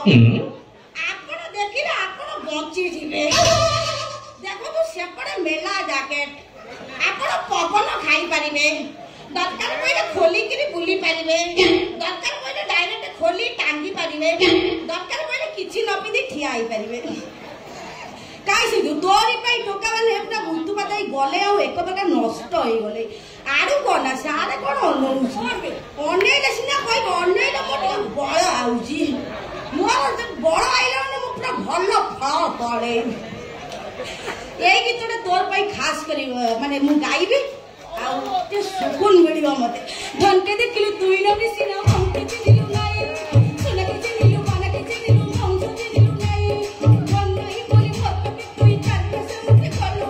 ଆପଣ ଦେଖିଲେ ଆପଣ ବଞ୍ଚିଯିବେ। ଦେଖନ୍ତୁ ସେପଟେ ମେଲା ଜ୍ୟାକେଟ, ଆପଣ ପବନ ଖାଇପାରିବେ, ଦରକାର ପଇଲେ ଖୋଲିକିରି ବୁଲି ପାରିବେ, ଦରକାର ପଇଲେ ଡାଇରେକ୍ଟ ଖୋଲି ଟାଙ୍ଗି ପାରିବେ, ଦରକାର ପଇଲେ କିଛି ନ ପିନ୍ଧି ଠିଆ ହେଇପାରିବେ। କାଇଁ ସେ ତୋରି ପାଇଁ ଟୋକା ମାନେ ପୁରା ଗୁନ୍ତୁପାତ ହେଇ ଗଲେ ଆଉ ଏକ ପ୍ରକାର ନଷ୍ଟ ହେଇଗଲେ। ଆଡୁ କଣ ସାରେ କଣ ଅନେଇଲେ ସିନା କହିବ, ଅନେଇଲେ ମୋର ଟିକେ ବଳ ଆଉଛି, ମୋର ବଳ ଆଇଲା ମାନେ ମୁଁ ପୁରା ଭଲ ଫଳ ପଡେ। ଏଇ ଗୀତଟା ତୋର ପାଇଁ ଖାସ କରି ମାନେ ମୁଁ ଗାଇବି, ଆଉ ଟିକେ ସୁକୁନ ମିଳିବ ମତେ। ଢଙ୍କେ ଦେଖିଲୁ ତୁଇ ନ ମିଶିନା ଅଙ୍କେ ଚିହ୍ନିଲୁ ନାଇଁ, ସୁନାକେ ଚିହ୍ନିଲୁ ପାନାକେ ଚିହ୍ନିଲୁ ଅଂଶ ଚିହ୍ନିଲୁ ନାଇଁ, ମନ ନାହିଁ ବୋଲି ଭରକେ ତୁଇ ଚାରିପାଶ ମତେ କଲୁ,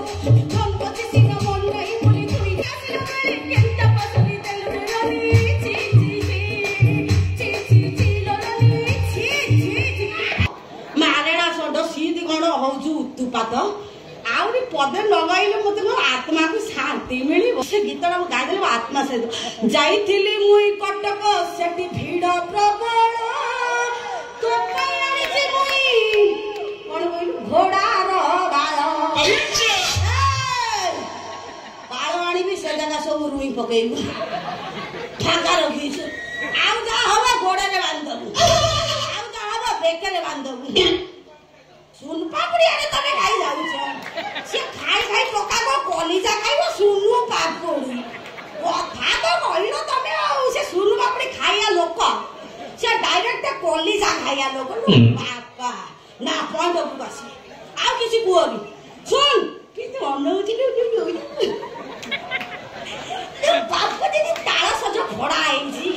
ମନ ପଛେ ସିନା ମନ ନାହିଁ ବୋଲି ତୁଇ ଆସିଲୁ ନାଇଁ, କେନ୍ତା ପସଲି ଦେଲୁ ରାନି ଛି ଛି ଛି ଛି ଛି ଛି ଲୋରାନି ଛି ଛି ଛି। ମାରେଣା ଷଣ୍ଢ ସିଦି କଣ ହଉଛୁ ଉତ୍ତୁପାତ, ଆହୁରି ପଦେ ଲଗାଇଲେ ମତେ ମୋ ଆତ୍ମାକୁ ଶାନ୍ତି ମିଳିବ। ସେ ଗୀତଟା ମୁଁ ଗାଇଦେଲେ ମୋ ଆତ୍ମା ସହିତ। ଯାଇଥିଲି ମୁଇଁ କଟକ ସେଠି ଭିଡ଼ ପ୍ରବଳ, ତୋ ପାଇଁ ଆଣିଛି ମୁଇଁ କଣ କହିଲୁ ଘୋଡାର ବାଳ, ବାଳ ଆଣିବି ସେ ଜାଗା ସବୁ ରୁଇ ପକେଇବୁ, ଫାଙ୍କା ରଖିଛୁ। ଆଉ ଯାହା ହବ ଗୋଡରେ ବାନ୍ଧବୁ, ଆଉ ଯାହା ହବ ବେକରେ ବାନ୍ଧବୁ। ସୁନ ପାପୁଡି ଆଡେ ତମେ ଖାଇ ଯାଉଛ, ସେ ଖାଇ ଖାଇ ଟୋକା କଲିଜା ଖାଇବ ସୁନୁ ପାପୁଡି। କଥା ତ କହିଲ ତମେ, ଆଉ ସେ ସୁନୁ ପାପୁଡି ଖାଇବା ଲୋକ, ସେ ଡାଇରେକ୍ଟ କଲିଜା ଖାଇବା ଲୋକ। ବାପା ନା ପଏଣ୍ଟକୁ ଆସି ଆଉ କିଛି କୁହନି। ଶୁଣ କିନ୍ତୁ ଅନଉଛି ବାପ ଦିଦି ତାଳ ସଜ ଭଡା ହେଇଛି।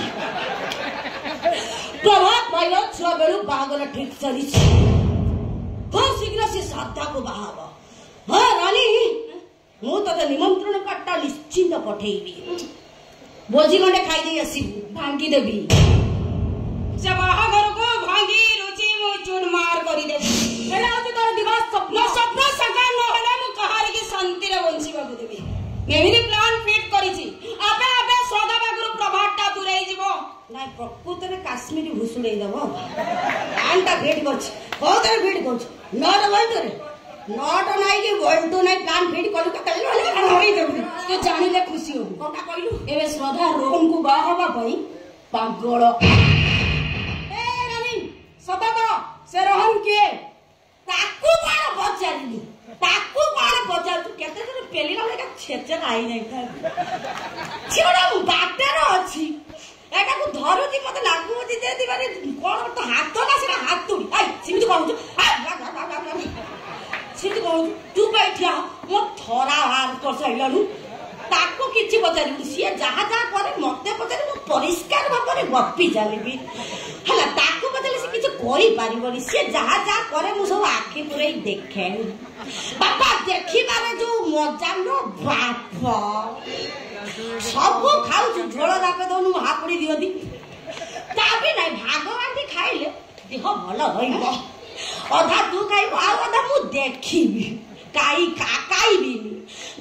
ପ୍ରଭାତ ପାଇଲ ଛୁଆ ବେଳୁ ବାହାଘର ଠିକ ଚାଲିଛି, ବହୁତ ଶୀଘ୍ର ସେ ଶ୍ରଦ୍ଧାକୁ ବାହା ହବ। ହଁ ରାନୀ, ମୁଁ ତତେ ନିମନ୍ତ୍ରଣ କାର୍ଡଟା ନିଶ୍ଚିନ୍ତ ପଠେଇବି, ଭୋଜି ଗଣ୍ଡେ ଖାଇଦେଇ ଆସିବୁ, ଭାଙ୍ଗିଦେବି ସେ ବାହାଘରକୁ, ଭାଙ୍ଗି ରୁଚି ମୁଁ ଚୁରମାର କରିଦେବି। ଏଇଟା ହଉଛି ତୋର ଦିବସ ସ୍ୱପ୍ନ, ସ୍ୱପ୍ନ ସାକାର ନହେଲେ ମୁଁ କାହାରିକି ଶାନ୍ତିରେ ବଞ୍ଚିବାକୁ ଦେବି। ଏମିତି ପ୍ଲାନ୍ ଫିଟ୍ କରିଛି, ଆପେ ଆପେ ଶ୍ରଦ୍ଧା ପାଖରୁ ପ୍ରଭାବଟା ଦୂରେଇ ଯିବ। ନାଇଁ ପ୍ରକୃତରେ କାଶ୍ମୀର ଭୁଷୁଡେଇ ଦବ। ପ୍ଲାନ୍ଟା ଫିଟ୍ କରିଛି, କୋଉଥିରେ ଫିଟ୍ କରୁଛୁ? ନଟ ବଲ୍ଟୁରେ, ନଟ ନାଇଁ କି ବଲ୍ଟୁ ନାଇଁ, ପ୍ଲାନ୍ ଫିଟ୍ କଲୁ ତୁ ଜାଣିଲେ ଖୁସି ହବୁ। କଣଟା କହିଲୁ? ଏବେ ଶ୍ରଦ୍ଧା ରୋହନକୁ ବାହା ହବା ପାଇଁ ପାଗଳ। ସତ କହ ସେ ରୋହନ କିଏ? ତାକୁ କଣ ପଚାରିଲୁ, ତାକୁ କଣ ପଚାରୁଛୁ? କେତେ ଜଣ ପେଲିଲା ବେଳେ ଛେଚେରା ହେଇଯାଇଥାନ୍ତି, ସେ ଗୋଟେ ବାଟରେ ଅଛି, ଏଟାକୁ ଧରୁଛି ମତେ ଲାଗୁଛି ଯେମିତି ମାନେ କଣ ତ ହାତ ନା ସେଟା ହାତୁଡି। ସେମିତି କହୁଛୁ, ସେମିତି କହୁଛୁ ତୁ ପାଇଁ ଠିଆ ମୋ ଥରା ବାହାର କରିସାରିଲାଣୁ। ତାକୁ କିଛି ପଚାରିବୁନି, ସିଏ ଯାହା ଯାହା କରେ ମତେ ପଚାରି, ମୁଁ ପରିଷ୍କାର ଭାବରେ ଗପି ଚାଲିବି ହେଲା। ତାକୁ ପଚାରିଲେ ସେ କିଛି କରିପାରିବନି, ସିଏ ଯାହା ଯାହା କରେ ମୁଁ ସବୁ ଆଖି ପୁରେଇ ଦେଖେ। ବାପା ଦେଖିବାରେ ଯୋଉ ମଜା ନ ବାପ, ସବୁ ଖାଉଛୁ ଝୋଳ ଯାକ ଦଉନୁ ହାପୁଡି ଦିଅନ୍ତି, ତା ବି ନାଇଁ ଭାଗବାଣ୍ଟି ଖାଇଲେ ଦେହ ଭଲ ରହିବ। ଅଧା ତୁ ଖାଇବୁ ଆଉ ଅଧା ମୁଁ ଦେଖିବି, ଖାଇବିନି।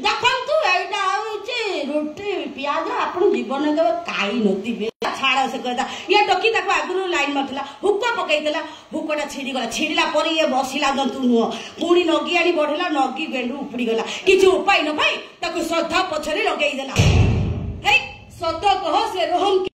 ଦେଖନ୍ତୁ ଏଇଟା ହଉଛି ରୁଟି ପିଆଜ, ଆପଣ ଜୀବନ କେବେ ଖାଇ ନଥିବେ। ଛାଡ ସେ କଥା, ଇଏ ଟୋକି ତାକୁ ଆଗରୁ ଲାଇନ ମାରିଥିଲା, ହୁକ ପକେଇଥିଲା, ହୁକଟା ଛିଡିଗଲା, ଛିଡିଲା ପରେ ଇଏ ବସିଲା ଜନ୍ତୁ ନୁହଁ, ପୁଣି ନଗି ଆଣି ବଢିଲା, ନଗି ଗେଣ୍ଡୁ ଉପୁଡିଗଲା। କିଛି ଉପାୟ ନ ପାଇ ତାକୁ ଶ୍ରଦ୍ଧା ପଛରେ ଲଗେଇଦେଲା। ହେଇ ସତ କହ ସେ ରୋହନ